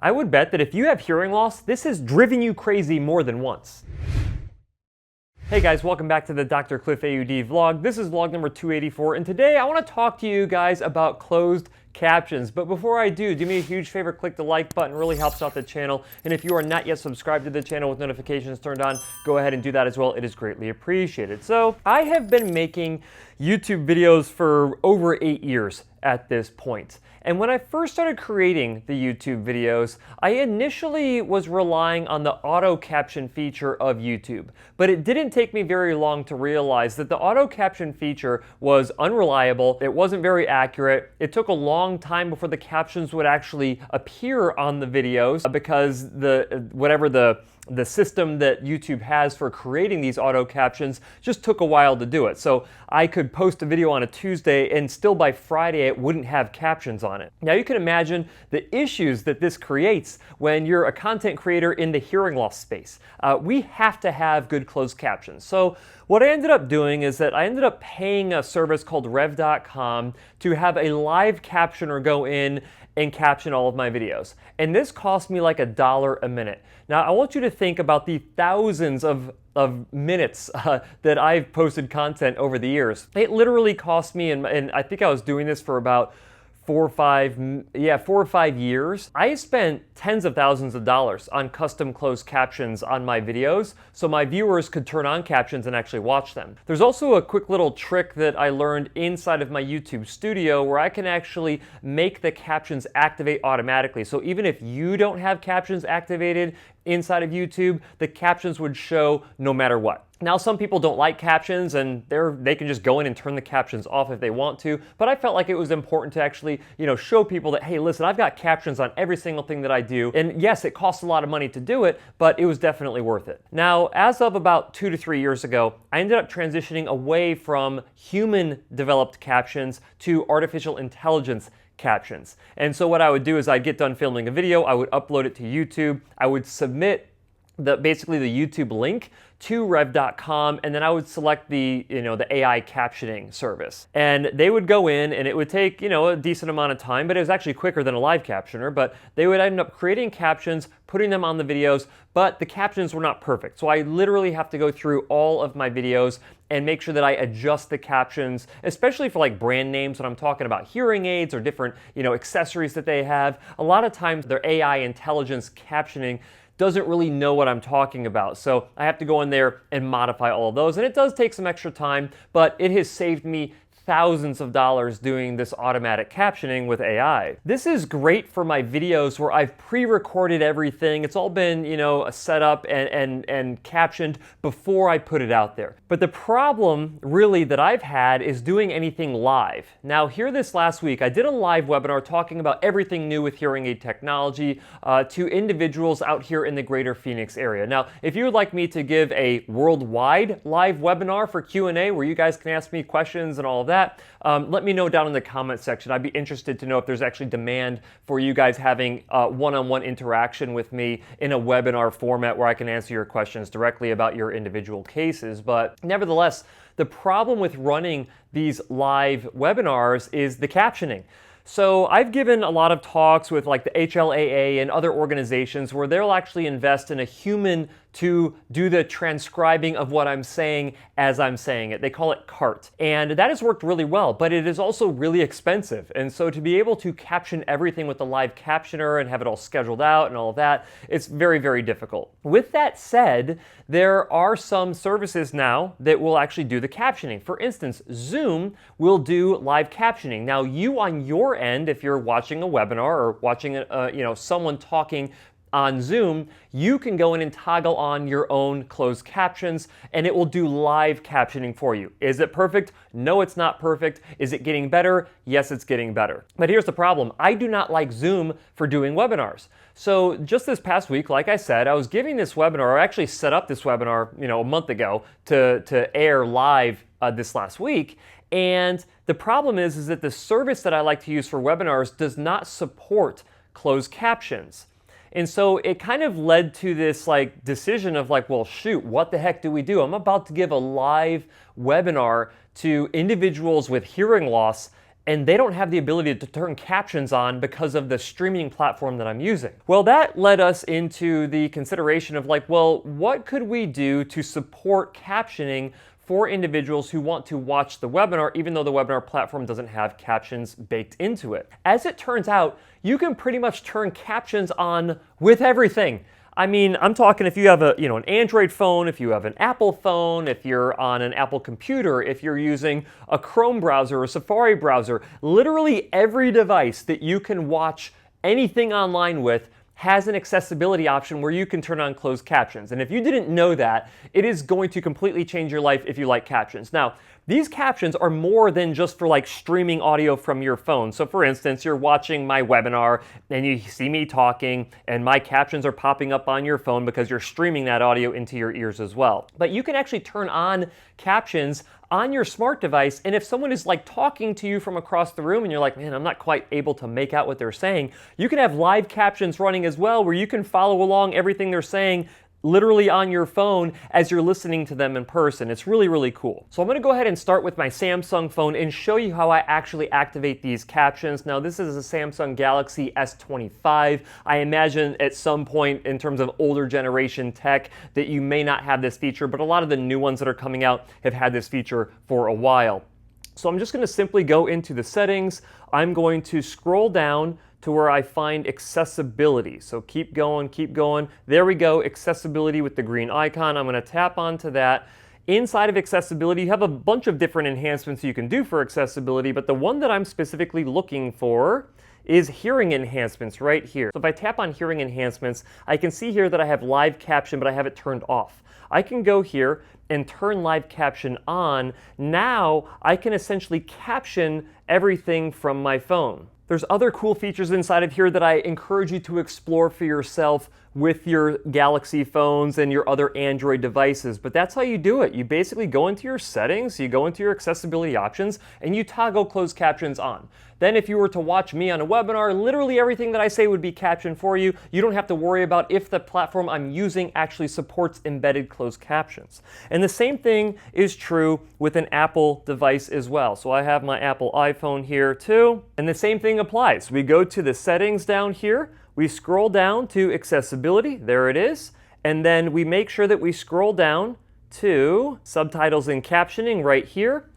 I would bet that if you have hearing loss, this has driven you crazy more than once. Hey guys, welcome back to the DrCliffAuD vlog. This is vlog number 284, and today I want to talk to you guys about closed captions. But before I do me a huge favor, click the like button, really helps out the channel. And if you are not yet subscribed to the channel with notifications turned on, go ahead and do that as well. It is greatly appreciated. So I have been making YouTube videos for over 8 years at this point. And when I first started creating the YouTube videos, I initially was relying on the auto caption feature of YouTube. But it didn't take me very long to realize that the auto caption feature was unreliable, it wasn't very accurate, it took a long time before the captions would actually appear on the videos because the system that YouTube has for creating these auto captions just took a while to do it. So I could post a video on a Tuesday and still by Friday it wouldn't have captions on it. Now you can imagine the issues that this creates when you're a content creator in the hearing loss space. We have to have good closed captions. So what I ended up doing is that I ended up paying a service called rev.com to have a live captioner go in and caption all of my videos. And this cost me like $1 a minute. Now I want you to think about the thousands of minutes that I've posted content over the years. It literally cost me, and I think I was doing this for about 4 or 5 years. I spent tens of thousands of dollars on custom closed captions on my videos so my viewers could turn on captions and actually watch them. There's also a quick little trick that I learned inside of my YouTube studio where I can actually make the captions activate automatically. So even if you don't have captions activated inside of YouTube, the captions would show no matter what. Now, some people don't like captions and they can just go in and turn the captions off if they want to, but I felt like it was important to actually, show people that, hey, listen, I've got captions on every single thing that I do. And yes, it costs a lot of money to do it, but it was definitely worth it. Now, as of about 2 to 3 years ago, I ended up transitioning away from human developed captions to artificial intelligence captions. And so what I would do is I'd get done filming a video, I would upload it to YouTube, I would submit basically the YouTube link to rev.com, and then I would select the AI captioning service. And they would go in and it would take, a decent amount of time, but it was actually quicker than a live captioner, but they would end up creating captions, putting them on the videos, but the captions were not perfect. So I literally have to go through all of my videos and make sure that I adjust the captions, especially for like brand names when I'm talking about hearing aids or different, accessories that they have. A lot of times their AI intelligence captioning doesn't really know what I'm talking about. So I have to go in there and modify all of those. And it does take some extra time, but it has saved me thousands of dollars doing this automatic captioning with AI. This is great for my videos where I've pre-recorded everything. It's all been, set up and captioned before I put it out there. But the problem really that I've had is doing anything live. Now here this last week, I did a live webinar talking about everything new with hearing aid technology to individuals out here in the greater Phoenix area. Now, if you would like me to give a worldwide live webinar for Q&A where you guys can ask me questions and all of that, let me know down in the comment section. I'd be interested to know if there's actually demand for you guys having one-on-one interaction with me in a webinar format where I can answer your questions directly about your individual cases. But nevertheless, the problem with running these live webinars is the captioning. So I've given a lot of talks with like the HLAA and other organizations where they'll actually invest in a human to do the transcribing of what I'm saying as I'm saying it. They call it CART. And that has worked really well, but it is also really expensive. And so to be able to caption everything with the live captioner and have it all scheduled out and all of that, it's very, very difficult. With that said, there are some services now that will actually do the captioning. For instance, Zoom will do live captioning. Now you on your end, if you're watching a webinar or watching someone talking on Zoom, you can go in and toggle on your own closed captions and it will do live captioning for you. Is it perfect? No, it's not perfect. Is it getting better? Yes, it's getting better. But here's the problem. I do not like Zoom for doing webinars. So just this past week, like I said, I was giving this webinar, I actually set up this webinar, a month ago to air live this last week. And the problem is that the service that I like to use for webinars does not support closed captions. And so it kind of led to this decision of well, shoot, what the heck do we do? I'm about to give a live webinar to individuals with hearing loss and they don't have the ability to turn captions on because of the streaming platform that I'm using. Well, that led us into the consideration of like, well, what could we do to support captioning for individuals who want to watch the webinar, even though the webinar platform doesn't have captions baked into it? As it turns out, you can pretty much turn captions on with everything. I mean, I'm talking if you have an Android phone, if you have an Apple phone, if you're on an Apple computer, if you're using a Chrome browser or a Safari browser, literally every device that you can watch anything online with has an accessibility option where you can turn on closed captions. And if you didn't know that, it is going to completely change your life if you like captions. Now, these captions are more than just for like streaming audio from your phone. So for instance, you're watching my webinar and you see me talking and my captions are popping up on your phone because you're streaming that audio into your ears as well. But you can actually turn on captions on your smart device, and if someone is like talking to you from across the room and you're like, man, I'm not quite able to make out what they're saying, you can have live captions running as well where you can follow along everything they're saying literally on your phone as you're listening to them in person. It's really, really cool. So I'm gonna go ahead and start with my Samsung phone and show you how I actually activate these captions. Now this is a Samsung Galaxy S25. I imagine at some point in terms of older generation tech that you may not have this feature, but a lot of the new ones that are coming out have had this feature for a while. So I'm just gonna simply go into the settings. I'm going to scroll down to where I find accessibility. So keep going, keep going. There we go, accessibility with the green icon. I'm gonna tap onto that. Inside of accessibility, you have a bunch of different enhancements you can do for accessibility, but the one that I'm specifically looking for is hearing enhancements right here. So if I tap on hearing enhancements, I can see here that I have live caption, but I have it turned off. I can go here and turn live caption on. Now I can essentially caption everything from my phone. There's other cool features inside of here that I encourage you to explore for yourself with your Galaxy phones and your other Android devices, but that's how you do it. You basically go into your settings, you go into your accessibility options, and you toggle closed captions on. Then if you were to watch me on a webinar, literally everything that I say would be captioned for you. You don't have to worry about if the platform I'm using actually supports embedded closed captions. And the same thing is true with an Apple device as well. So I have my Apple iPhone here too, and the same thing applies. We go to the settings down here, we scroll down to accessibility, there it is, and then we make sure that we scroll down to subtitles and captioning right here.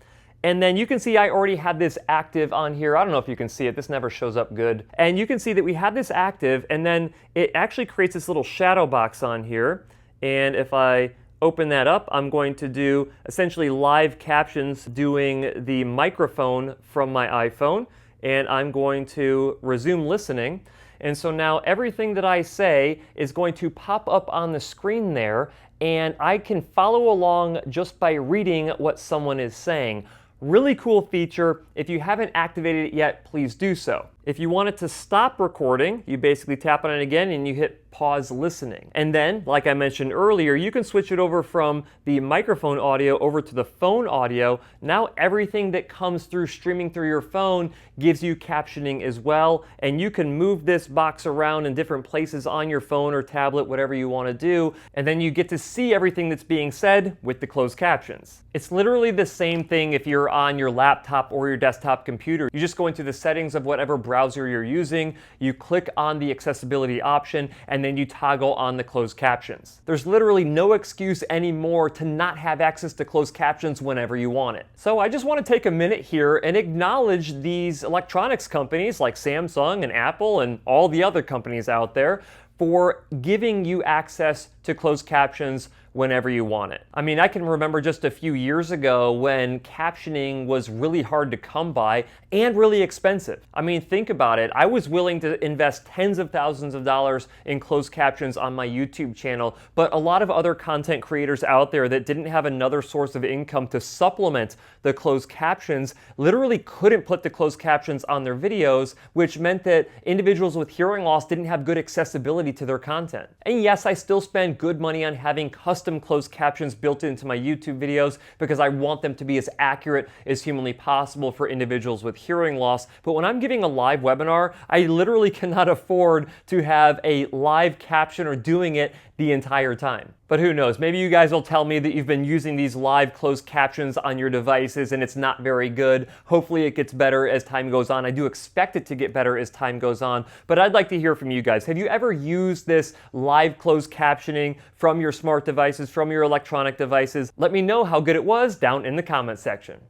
And then you can see I already have this active on here. I don't know if you can see it. This never shows up good. And you can see that we have this active, and then it actually creates this little shadow box on here. And if I open that up, I'm going to do essentially live captions doing the microphone from my iPhone. And I'm going to resume listening. And so now everything that I say is going to pop up on the screen there, and I can follow along just by reading what someone is saying. Really cool feature. If you haven't activated it yet, please do so. If you want it to stop recording, you basically tap on it again and you hit pause listening. And then, like I mentioned earlier, you can switch it over from the microphone audio over to the phone audio. Now everything that comes through streaming through your phone gives you captioning as well, and you can move this box around in different places on your phone or tablet, whatever you want to do, and then you get to see everything that's being said with the closed captions. It's literally the same thing if you're on your laptop or your desktop computer. You just go into the settings of whatever browser you're using, you click on the accessibility option, and then you toggle on the closed captions. There's literally no excuse anymore to not have access to closed captions whenever you want it. So I just want to take a minute here and acknowledge these electronics companies like Samsung and Apple and all the other companies out there for giving you access to closed captions whenever you want it. I mean, I can remember just a few years ago when captioning was really hard to come by and really expensive. I mean, think about it. I was willing to invest tens of thousands of dollars in closed captions on my YouTube channel, but a lot of other content creators out there that didn't have another source of income to supplement the closed captions literally couldn't put the closed captions on their videos, which meant that individuals with hearing loss didn't have good accessibility to their content. And yes, I still spend good money on having custom closed captions built into my YouTube videos because I want them to be as accurate as humanly possible for individuals with hearing loss. But when I'm giving a live webinar, I literally cannot afford to have a live caption or doing it the entire time. But who knows, maybe you guys will tell me that you've been using these live closed captions on your devices and it's not very good. Hopefully it gets better as time goes on. I do expect it to get better as time goes on, but I'd like to hear from you guys. Have you ever used this live closed captioning from your smart devices, from your electronic devices? Let me know how good it was down in the comment section.